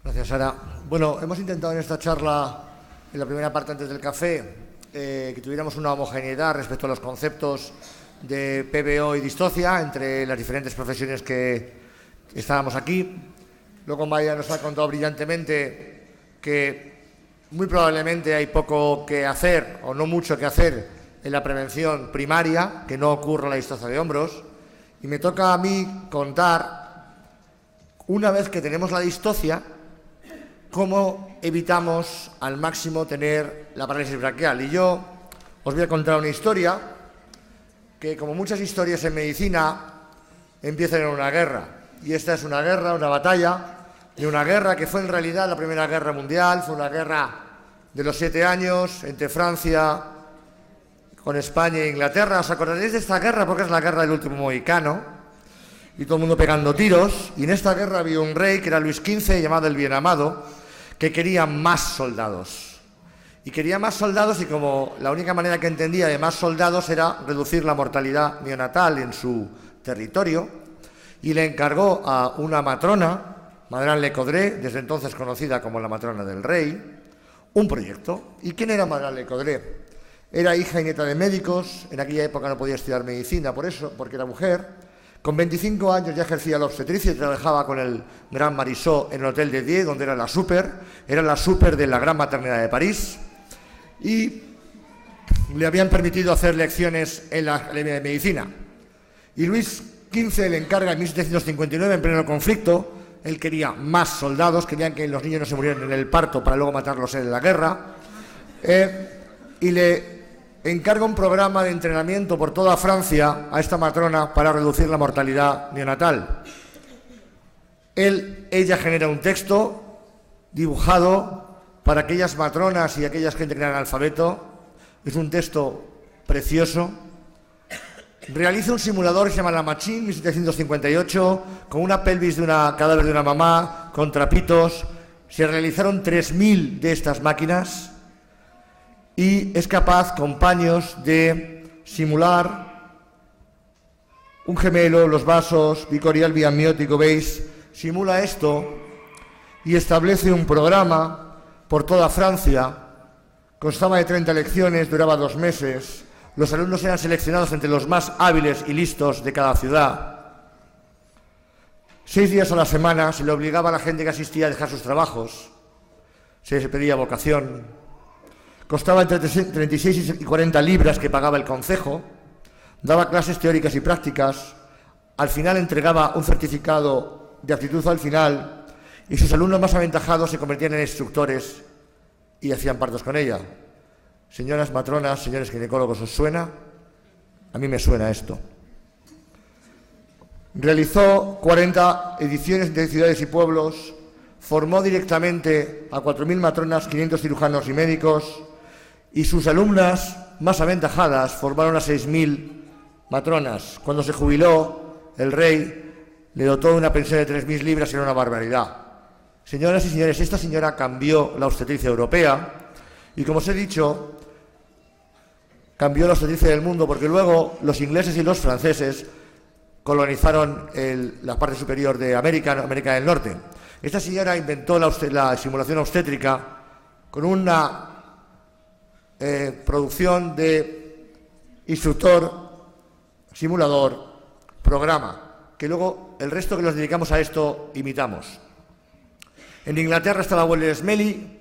Gracias, Sara. Bueno, hemos intentado en esta charla, en la primera parte antes del café, que tuviéramos una homogeneidad respecto a los conceptos de PBO y distocia entre las diferentes profesiones que estábamos aquí. Luego Maya nos ha contado brillantemente que muy probablemente hay poco que hacer o no mucho que hacer en la prevención primaria, que no ocurra la distocia de hombros. Y me toca a mí contar, una vez que tenemos la distocia, cómo evitamos al máximo tener la parálisis braquial. Y yo os voy a contar una historia que, como muchas historias en medicina, empiezan en una guerra. Y esta es una guerra, una batalla, de una guerra que fue en realidad la Primera Guerra Mundial. Fue una guerra de los 7 años entre Francia con España e Inglaterra. ¿Os acordaréis de esta guerra? Porque es la guerra del último mohicano. Y todo el mundo pegando tiros. Y en esta guerra había un rey, que era Luis XV, llamado el Bienamado, que quería más soldados. Y quería más soldados, y como la única manera que entendía de más soldados era reducir la mortalidad neonatal en su territorio, y le encargó a una matrona, Madame Lecodré, desde entonces conocida como la matrona del rey, un proyecto. ¿Y quién era Madame Lecodré? Era hija y nieta de médicos. En aquella época no podía estudiar medicina por eso, porque era mujer. Con 25 años ya ejercía la obstetricia y trabajaba con el gran Marisot en el Hotel de Dieu, donde era la super de la gran maternidad de París, y le habían permitido hacer lecciones en la Academia de Medicina. Y Luis XV le encarga en 1759, en pleno conflicto. Él quería más soldados, querían que los niños no se murieran en el parto para luego matarlos en la guerra, y le encarga un programa de entrenamiento por toda Francia a esta matrona para reducir la mortalidad neonatal. Ella genera un texto dibujado para aquellas matronas y aquellas gente que eran analfabeto. Es un texto precioso. Realiza un simulador que se llama La Machine, 1758, con una pelvis de una cadáver de una mamá, con trapitos. Se realizaron 3.000 de estas máquinas. Y es capaz, con paños, de simular un gemelo, los vasos, bicorial biamniótico, ¿veis? Simula esto y establece un programa por toda Francia. Constaba de 30 lecciones, duraba 2 meses. Los alumnos eran seleccionados entre los más hábiles y listos de cada ciudad. 6 días a la semana se le obligaba a la gente que asistía a dejar sus trabajos. Se les pedía vocación. Costaba entre 36 y 40 libras que pagaba el concejo. Daba clases teóricas y prácticas. Al final entregaba un certificado de aptitud al final, y sus alumnos más aventajados se convertían en instructores y hacían partos con ella. Señoras matronas, señores ginecólogos, ¿os suena? A mí me suena esto. Realizó 40 ediciones de ciudades y pueblos. Formó directamente a 4.000 matronas, 500 cirujanos y médicos. Y sus alumnas más aventajadas formaron a 6.000 matronas. Cuando se jubiló, el rey le dotó de una pensión de 3.000 libras, y era una barbaridad. Señoras y señores, esta señora cambió la obstetricia europea, y como os he dicho, cambió la obstetricia del mundo, porque luego los ingleses y los franceses colonizaron la parte superior de América del Norte. Esta señora inventó la simulación obstétrica con una producción de instructor, simulador, programa, que luego el resto que nos dedicamos a esto imitamos. En Inglaterra estaba Wellesley Smellie,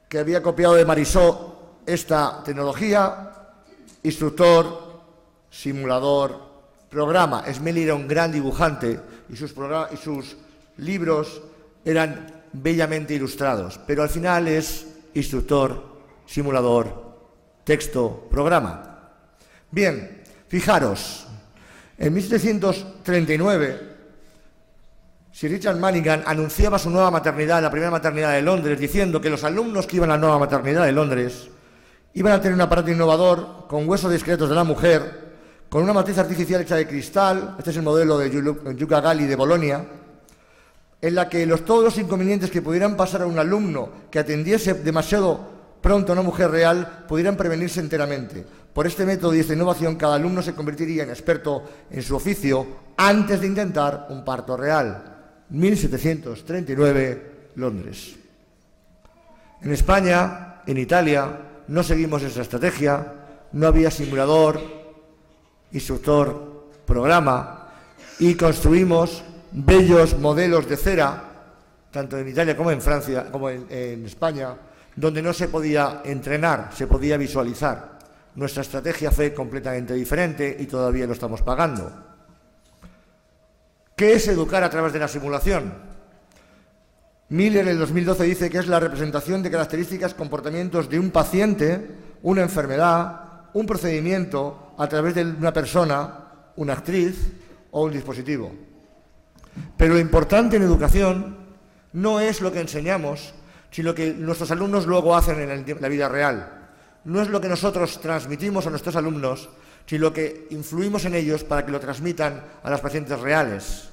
que había copiado de Marisot esta tecnología: instructor, simulador, programa. Smellie era un gran dibujante y sus libros eran bellamente ilustrados, pero al final es instructor, simulador, texto, programa. Bien, fijaros, en 1739, Sir Richard Manningham anunciaba su nueva maternidad, la primera maternidad de Londres, diciendo que los alumnos que iban a la nueva maternidad de Londres iban a tener un aparato innovador con huesos discretos de la mujer, con una matriz artificial hecha de cristal. Este es el modelo de Giulia Galli de Bolonia, en la que todos los inconvenientes que pudieran pasar a un alumno que atendiese demasiado pronto a una mujer real pudieran prevenirse enteramente. Por este método y esta innovación, cada alumno se convertiría en experto en su oficio antes de intentar un parto real. 1739, Londres. En España, en Italia, no seguimos esa estrategia, no había simulador, instructor, programa, y construimos bellos modelos de cera, tanto en Italia como en Francia, como en España, donde no se podía entrenar, se podía visualizar. Nuestra estrategia fue completamente diferente y todavía lo estamos pagando. ¿Qué es educar a través de la simulación? Miller en el 2012 dice que es la representación de características, comportamientos de un paciente, una enfermedad, un procedimiento a través de una persona, una actriz o un dispositivo. Pero lo importante en educación no es lo que enseñamos, sino lo que nuestros alumnos luego hacen en la vida real. No es lo que nosotros transmitimos a nuestros alumnos, sino lo que influimos en ellos para que lo transmitan a los pacientes reales.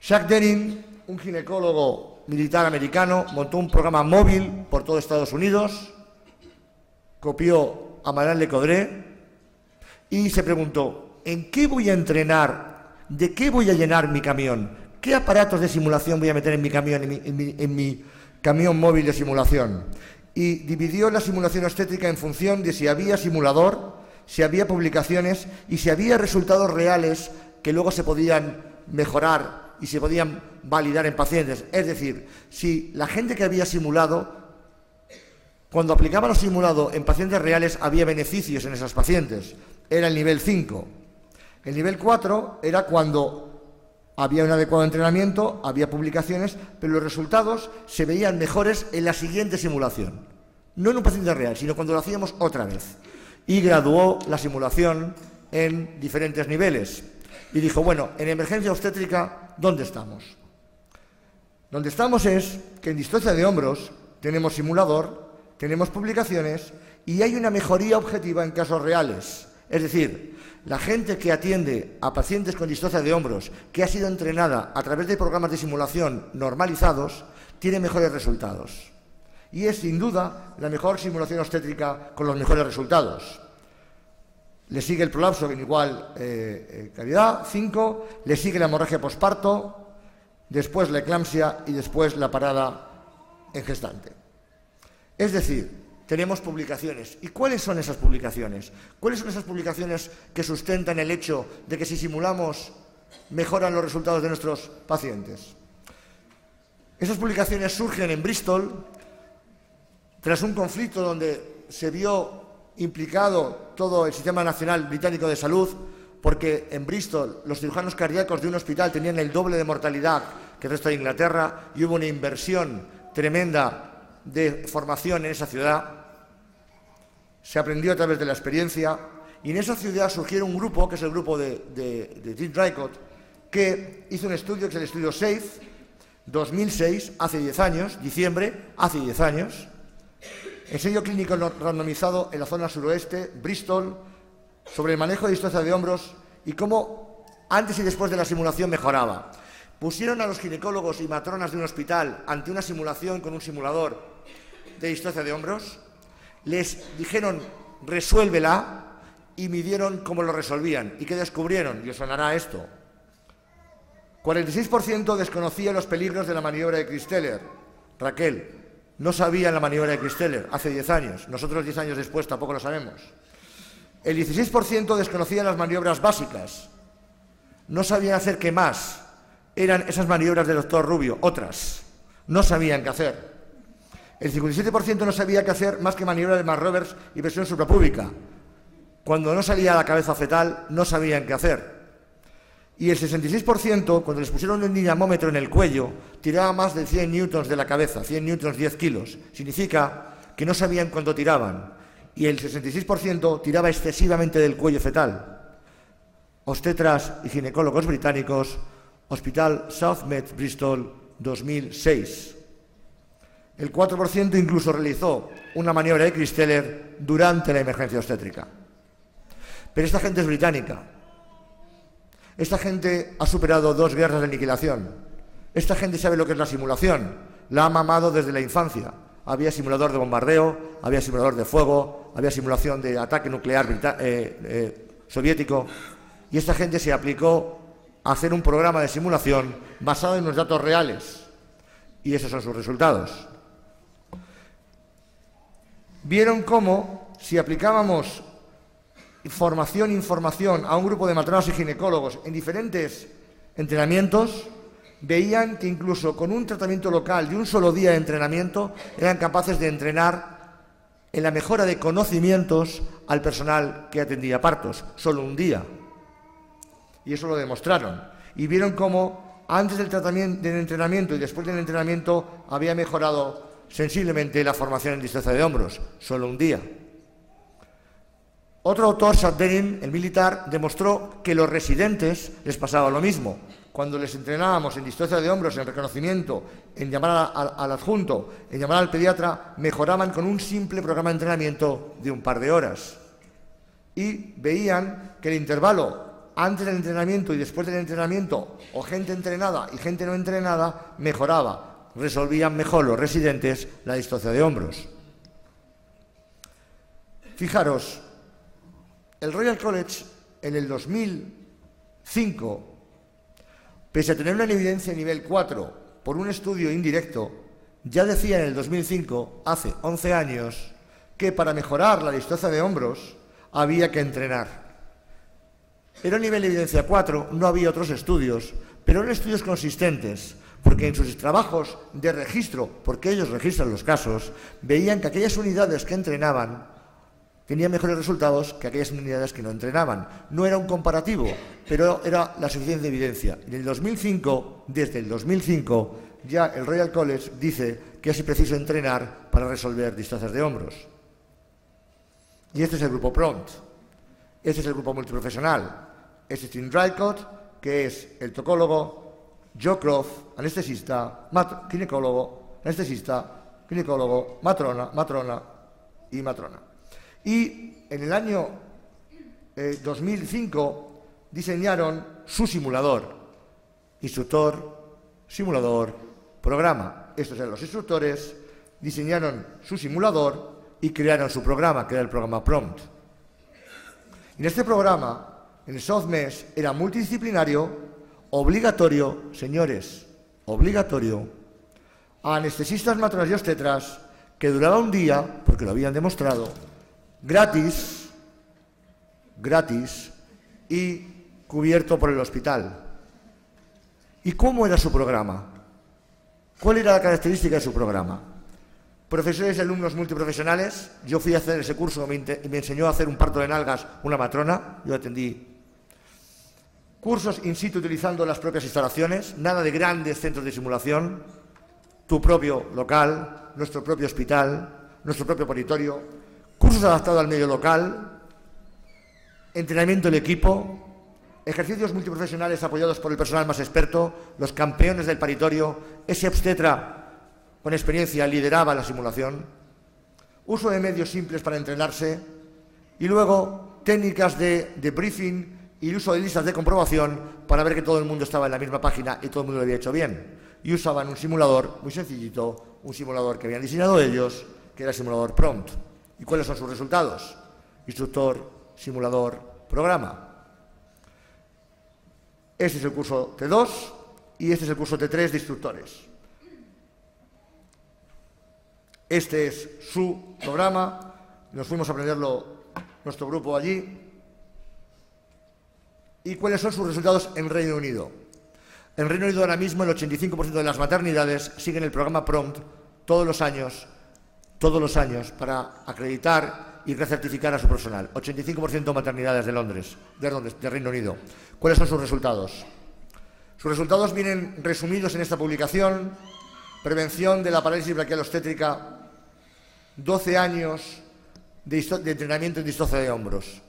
Jacques Derin, un ginecólogo militar americano, montó un programa móvil por todo Estados Unidos, copió a Madame Lecodré y se preguntó: ¿en qué voy a entrenar? ¿De qué voy a llenar mi camión? ¿Qué aparatos de simulación voy a meter en mi camión, en mi camión móvil de simulación? Y dividió la simulación obstétrica en función de si había simulador, si había publicaciones y si había resultados reales que luego se podían mejorar y se podían validar en pacientes. Es decir, si la gente que había simulado, cuando aplicaba lo simulado en pacientes reales, había beneficios en esos pacientes. Era el nivel 5. El nivel 4 era cuando había un adecuado entrenamiento, había publicaciones, pero los resultados se veían mejores en la siguiente simulación. No en un paciente real, sino cuando lo hacíamos otra vez. Y graduó la simulación en diferentes niveles. Y dijo, bueno, en emergencia obstétrica, ¿dónde estamos? Donde estamos es que en distocia de hombros tenemos simulador, tenemos publicaciones y hay una mejoría objetiva en casos reales. Es decir, la gente que atiende a pacientes con distocia de hombros, que ha sido entrenada a través de programas de simulación normalizados, tiene mejores resultados. Y es, sin duda, la mejor simulación obstétrica con los mejores resultados. Le sigue el prolapso en igual calidad, 5, le sigue la hemorragia posparto, después la eclampsia y después la parada en gestante. Es decir, tenemos publicaciones. ¿Y cuáles son esas publicaciones? ¿Cuáles son esas publicaciones que sustentan el hecho de que si simulamos mejoran los resultados de nuestros pacientes? Esas publicaciones surgen en Bristol tras un conflicto donde se vio implicado todo el Sistema Nacional Británico de Salud, porque en Bristol los cirujanos cardíacos de un hospital tenían el doble de mortalidad que el resto de Inglaterra y hubo una inversión tremenda de formación en esa ciudad. Se aprendió a través de la experiencia y en esa ciudad surgió un grupo, que es el grupo de Tim Dricott, que hizo un estudio, que es el estudio SAFE, 2006, hace 10 años, diciembre, hace 10 años, ensayo clínico randomizado en la zona suroeste, Bristol, sobre el manejo de distocia de hombros y cómo antes y después de la simulación mejoraba. Pusieron a los ginecólogos y matronas de un hospital ante una simulación con un simulador de distocia de hombros, les dijeron resuélvela y midieron cómo lo resolvían. ¿Y qué descubrieron? Y os sonará esto. 46% desconocía los peligros de la maniobra de Christeller. Raquel, no sabía la maniobra de Christeller hace 10 años. Nosotros 10 años después tampoco lo sabemos. El 16% desconocía las maniobras básicas. No sabían hacer qué más. Eran esas maniobras del doctor Rubio, otras. No sabían qué hacer. El 57% no sabía qué hacer más que maniobra de McRoberts y presión suprapúbica. Cuando no salía la cabeza fetal, no sabían qué hacer. Y el 66%, cuando les pusieron un dinamómetro en el cuello, tiraba más de 100 newtons de la cabeza, 100 newtons, 10 kilos. Significa que no sabían cuándo tiraban. Y el 66% tiraba excesivamente del cuello fetal. Obstetras y ginecólogos británicos, Hospital Southmet Bristol, 2006. El 4% incluso realizó una maniobra de Christeller durante la emergencia obstétrica. Pero esta gente es británica. Esta gente ha superado 2 guerras de aniquilación. Esta gente sabe lo que es la simulación. La ha mamado desde la infancia. Había simulador de bombardeo, había simulador de fuego, había simulación de ataque nuclear soviético. Y esta gente se aplicó a hacer un programa de simulación basado en los datos reales. Y esos son sus resultados. Vieron cómo, si aplicábamos información a un grupo de matronas y ginecólogos en diferentes entrenamientos, veían que incluso con un tratamiento local de un solo día de entrenamiento eran capaces de entrenar en la mejora de conocimientos al personal que atendía partos, solo un día. Y eso lo demostraron. Y vieron cómo antes del entrenamiento y después del entrenamiento había mejorado sensiblemente la formación en distocia de hombros, solo un día. Otro autor, Shadderin, el militar, demostró que los residentes les pasaba lo mismo. Cuando les entrenábamos en distocia de hombros, en reconocimiento, en llamar al adjunto, en llamar al pediatra, mejoraban con un simple programa de entrenamiento de un par de horas. Y veían que el intervalo antes del entrenamiento y después del entrenamiento, o gente entrenada y gente no entrenada, mejoraba. Resolvían mejor los residentes la distocia de hombros. Fijaros, el Royal College en el 2005, pese a tener una evidencia nivel 4 por un estudio indirecto, ya decía en el 2005, hace 11 años, que para mejorar la distocia de hombros había que entrenar. Era un nivel de evidencia 4, no había otros estudios, pero eran estudios consistentes, porque en sus trabajos de registro, porque ellos registran los casos, veían que aquellas unidades que entrenaban tenían mejores resultados que aquellas unidades que no entrenaban. No era un comparativo, pero era la suficiente evidencia. En el 2005, desde el 2005, ya el Royal College dice que es preciso entrenar para resolver distocias de hombros. Y este es el grupo PROMPT. Este es el grupo multiprofesional. Este es Tim Draycott, que es el tocólogo, Joe Croft, anestesista, ginecólogo, anestesista, ginecólogo, matrona y matrona. Y en el año 2005 diseñaron su simulador, instructor, simulador, programa. Estos eran los instructores, diseñaron su simulador y crearon su programa, que era el programa PROMPT. En este programa, en el SOFMES, era multidisciplinario, obligatorio, señores, obligatorio, a anestesistas, matronas y obstetras, que duraba un día, porque lo habían demostrado, gratis y cubierto por el hospital. ¿Y cómo era su programa? ¿Cuál era la característica de su programa? Profesores y alumnos multiprofesionales. Yo fui a hacer ese curso y me enseñó a hacer un parto de nalgas una matrona. Yo atendí. Cursos in situ utilizando las propias instalaciones, nada de grandes centros de simulación. Tu propio local, nuestro propio hospital, nuestro propio paritorio. Cursos adaptados al medio local, entrenamiento del equipo, ejercicios multiprofesionales apoyados por el personal más experto, los campeones del paritorio, ese obstetra con experiencia lideraba la simulación, uso de medios simples para entrenarse y luego técnicas de briefing y uso de listas de comprobación para ver que todo el mundo estaba en la misma página y todo el mundo lo había hecho bien. Y usaban un simulador muy sencillito, un simulador que habían diseñado ellos, que era el simulador PROMPT. ¿Y cuáles son sus resultados? Instructor, simulador, programa. Este es el curso T2 y este es el curso T3 de instructores. Este es su programa. Nos fuimos a aprenderlo nuestro grupo allí. ¿Y cuáles son sus resultados en Reino Unido? En Reino Unido ahora mismo el 85% de las maternidades siguen el programa PROMPT todos los años para acreditar y recertificar a su personal. 85% maternidades de Londres, de Reino Unido. ¿Cuáles son sus resultados? Sus resultados vienen resumidos en esta publicación. Prevención de la parálisis braquial obstétrica, 12 años de entrenamiento en distocia de hombros.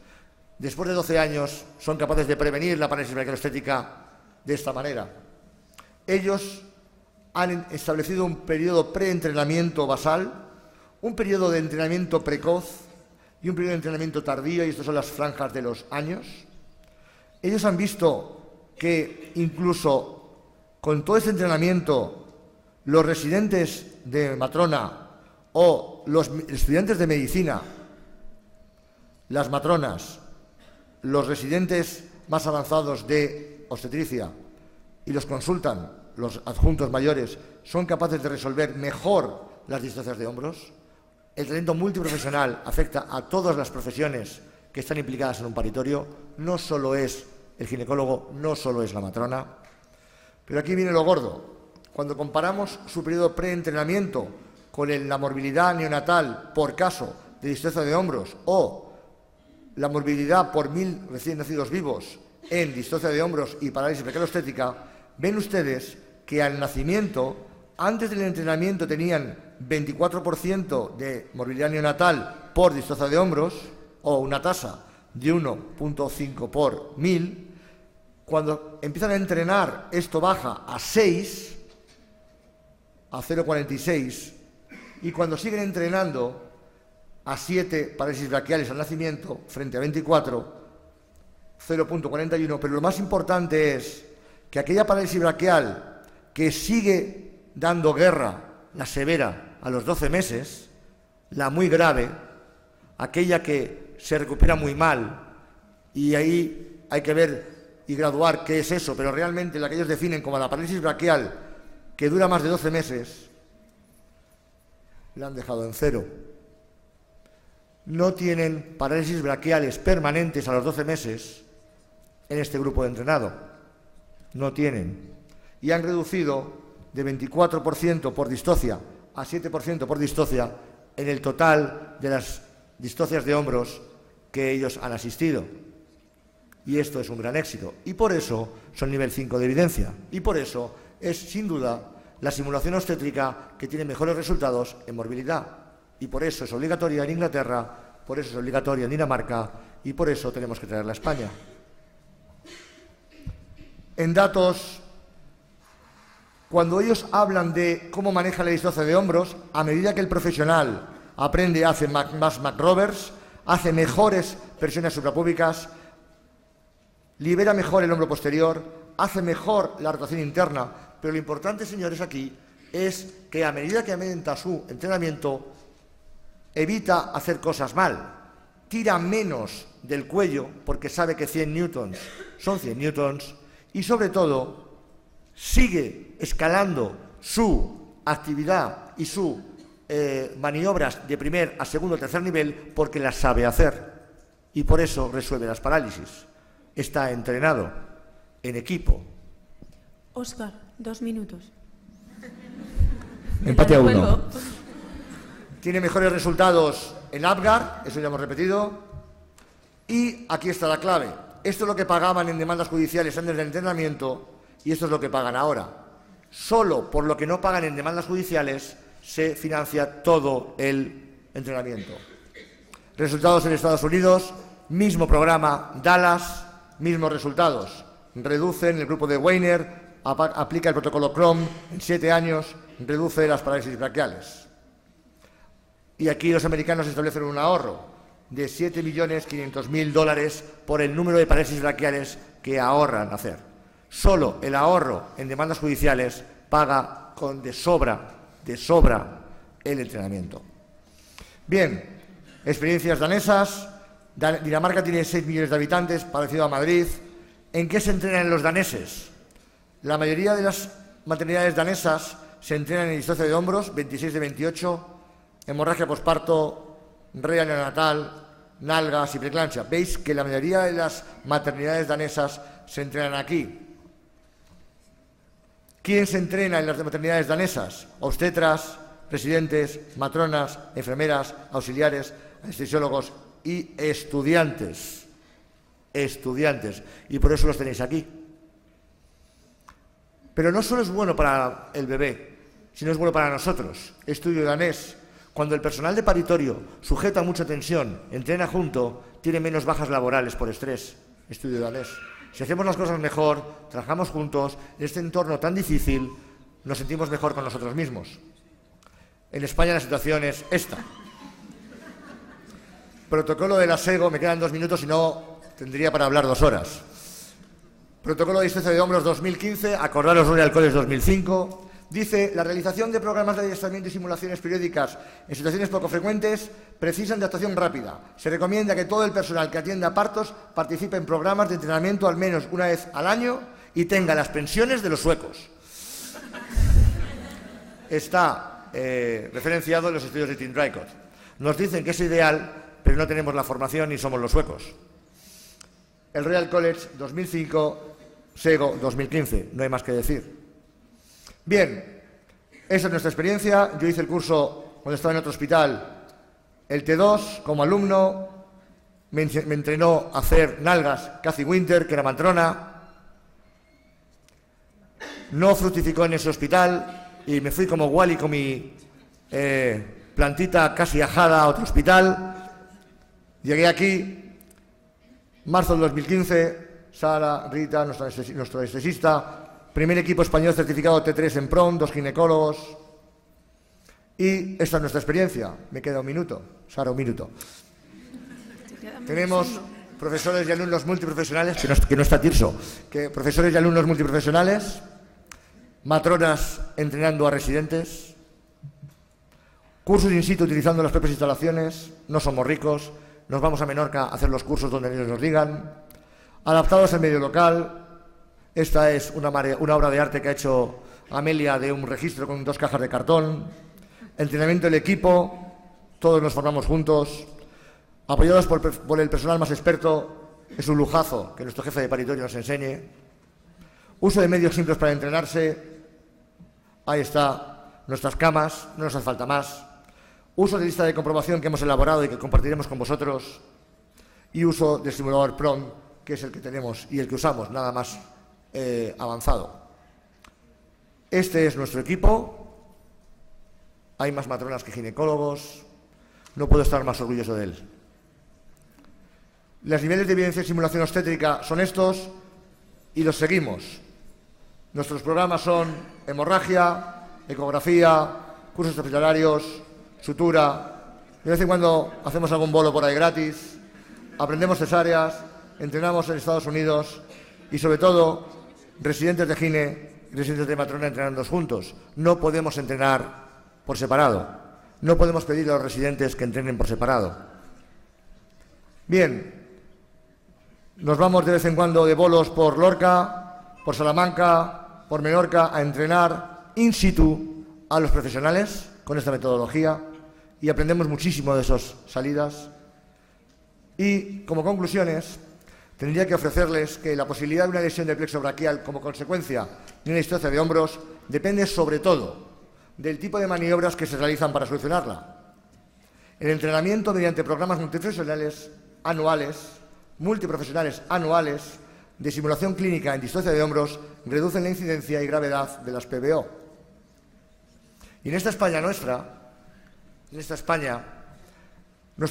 Después de 12 años son capaces de prevenir la parálisis braquial obstétrica de esta manera. Ellos han establecido un periodo preentrenamiento basal, un periodo de entrenamiento precoz y un periodo de entrenamiento tardío, y estas son las franjas de los años. Ellos han visto que incluso con todo este entrenamiento, los residentes de matrona o los estudiantes de medicina, las matronas, los residentes más avanzados de obstetricia y los consultan los adjuntos mayores, son capaces de resolver mejor las distocias de hombros. El tratamiento multiprofesional afecta a todas las profesiones que están implicadas en un paritorio, no solo es el ginecólogo, no solo es la matrona. Pero aquí viene lo gordo. Cuando comparamos su periodo preentrenamiento con la morbilidad neonatal por caso de distocia de hombros o la morbilidad por 1000 recién nacidos vivos en distocia de hombros y parálisis braquialostética, ven ustedes que al nacimiento, antes del entrenamiento, tenían 24% de morbilidad neonatal por distocia de hombros o una tasa de 1.5 por 1000. Cuando empiezan a entrenar, esto baja a 6, a 0,46, y cuando siguen entrenando, a 7 parálisis braquiales al nacimiento, frente a 24, 0.41, pero lo más importante es que aquella parálisis braquial que sigue dando guerra, la severa, a los 12 meses, la muy grave, aquella que se recupera muy mal, y ahí hay que ver y graduar qué es eso, pero realmente la que ellos definen como la parálisis braquial, que dura más de 12 meses, la han dejado en 0. No tienen parálisis braquiales permanentes a los 12 meses en este grupo de entrenado. No tienen. Y han reducido de 24% por distocia a 7% por distocia en el total de las distocias de hombros que ellos han asistido. Y esto es un gran éxito. Y por eso son nivel 5 de evidencia. Y por eso es, sin duda, la simulación obstétrica que tiene mejores resultados en morbilidad. Y por eso es obligatoria en Inglaterra, por eso es obligatoria en Dinamarca y por eso tenemos que traerla a España. En datos, cuando ellos hablan de cómo maneja la distocia de hombros, a medida que el profesional aprende, hace más McRoberts, hace mejores presiones suprapúbicas, libera mejor el hombro posterior, hace mejor la rotación interna, pero lo importante, señores, aquí es que a medida que aumenta su entrenamiento, evita hacer cosas mal, tira menos del cuello porque sabe que 100 newtons son 100 newtons y sobre todo sigue escalando su actividad y sus maniobras de primer a segundo o tercer nivel porque las sabe hacer y por eso resuelve las parálisis. Está entrenado en equipo. Óscar, 2 minutos. Empate a 1. Tiene mejores resultados en Apgar, eso ya hemos repetido. Y aquí está la clave. Esto es lo que pagaban en demandas judiciales antes del entrenamiento y esto es lo que pagan ahora. Solo por lo que no pagan en demandas judiciales se financia todo el entrenamiento. Resultados en Estados Unidos, mismo programa, Dallas, mismos resultados. Reducen el grupo de Weiner, aplica el protocolo Chrome, en 7 años reduce las parálisis braquiales. Y aquí los americanos establecen un ahorro de $7.500.000 por el número de parálisis braquiales que ahorran hacer. Solo el ahorro en demandas judiciales paga de sobra el entrenamiento. Bien, experiencias danesas. Dinamarca tiene 6 millones de habitantes, parecido a Madrid. ¿En qué se entrenan los daneses? La mayoría de las maternidades danesas se entrenan en distocia de hombros, 26 de 28, hemorragia posparto, rea neonatal, nalgas y preeclampsia. Veis que la mayoría de las maternidades danesas se entrenan aquí. ¿Quién se entrena en las maternidades danesas? Obstetras, residentes, matronas, enfermeras, auxiliares, anestesiólogos y estudiantes. Estudiantes. Y por eso los tenéis aquí. Pero no solo es bueno para el bebé, sino es bueno para nosotros. Estudio danés. Cuando el personal de paritorio sujeta mucha tensión, entrena junto, tiene menos bajas laborales por estrés. Estudio danés. Si hacemos las cosas mejor, trabajamos juntos, en este entorno tan difícil, nos sentimos mejor con nosotros mismos. En España la situación es esta. Protocolo de la SEGO, me quedan 2 minutos y no tendría para hablar 2 horas. Protocolo de distocia de hombros 2015, acordaros Royal College 2005. Dice, la realización de programas de adiestramiento y simulaciones periódicas en situaciones poco frecuentes precisan de actuación rápida. Se recomienda que todo el personal que atienda partos participe en programas de entrenamiento al menos una vez al año y tenga las pensiones de los suecos. está referenciado en los estudios de Tim Draycott. Nos dicen que es ideal, pero no tenemos la formación ni somos los suecos. El Royal College 2005, SEGO 2015, no hay más que decir. Bien, esa es nuestra experiencia. Yo hice el curso cuando estaba en otro hospital, el T2, como alumno. Me entrenó a hacer nalgas Cathy Winter, que era matrona. No fructificó en ese hospital y me fui como Wally con mi plantita casi ajada a otro hospital. Llegué aquí, marzo del 2015, Sara, Rita, nuestro anestesista, primer equipo español certificado T3 en PROM, 2 ginecólogos. Y esta es nuestra experiencia. Me queda un minuto. Sara, un minuto. Tenemos profesores y alumnos multiprofesionales, que no está Tirso, profesores y alumnos multiprofesionales, matronas entrenando a residentes, cursos in situ utilizando las propias instalaciones, no somos ricos, nos vamos a Menorca a hacer los cursos donde ellos nos digan, adaptados al medio local. Esta es una obra de arte que ha hecho Amelia de un registro con 2 cajas de cartón, entrenamiento del equipo, todos nos formamos juntos, apoyados por el personal más experto. Es un lujazo que nuestro jefe de paritorio nos enseñe. Uso de medios simples para entrenarse. Ahí está, nuestras camas, no nos hace falta más. Uso de lista de comprobación que hemos elaborado y que compartiremos con vosotros. Y uso del simulador PROM, que es el que tenemos y el que usamos, nada más avanzado. Este es nuestro equipo. Hay más matronas que ginecólogos. No puedo estar más orgulloso de él. Los niveles de evidencia y simulación obstétrica son estos y los seguimos. Nuestros programas son hemorragia, ecografía, cursos hospitalarios, sutura. De vez en cuando hacemos algún bolo por ahí gratis. Aprendemos cesáreas, entrenamos en Estados Unidos y, sobre todo, residentes de gine y residentes de matrona entrenando juntos. No podemos entrenar por separado. No podemos pedirle a los residentes que entrenen por separado. Bien. Nos vamos de vez en cuando de bolos por Lorca, por Salamanca, por Menorca a entrenar in situ a los profesionales con esta metodología y aprendemos muchísimo de esas salidas. Y como conclusiones, tendría que ofrecerles que la posibilidad de una lesión del plexo braquial como consecuencia de una distocia de hombros depende sobre todo del tipo de maniobras que se realizan para solucionarla. El entrenamiento mediante programas multiprofesionales anuales de simulación clínica en distocia de hombros reducen la incidencia y gravedad de las PBO. Y en esta España nuestro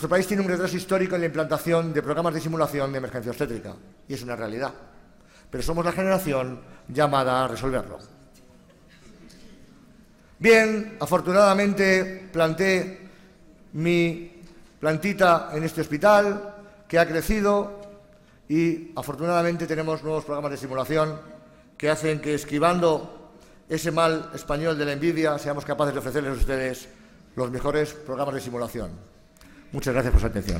país tiene un retraso histórico en la implantación de programas de simulación de emergencia obstétrica, y es una realidad. Pero somos la generación llamada a resolverlo. Bien, afortunadamente planté mi plantita en este hospital, que ha crecido, y afortunadamente tenemos nuevos programas de simulación que hacen que, esquivando ese mal español de la envidia, seamos capaces de ofrecerles a ustedes los mejores programas de simulación. Muchas gracias por su atención.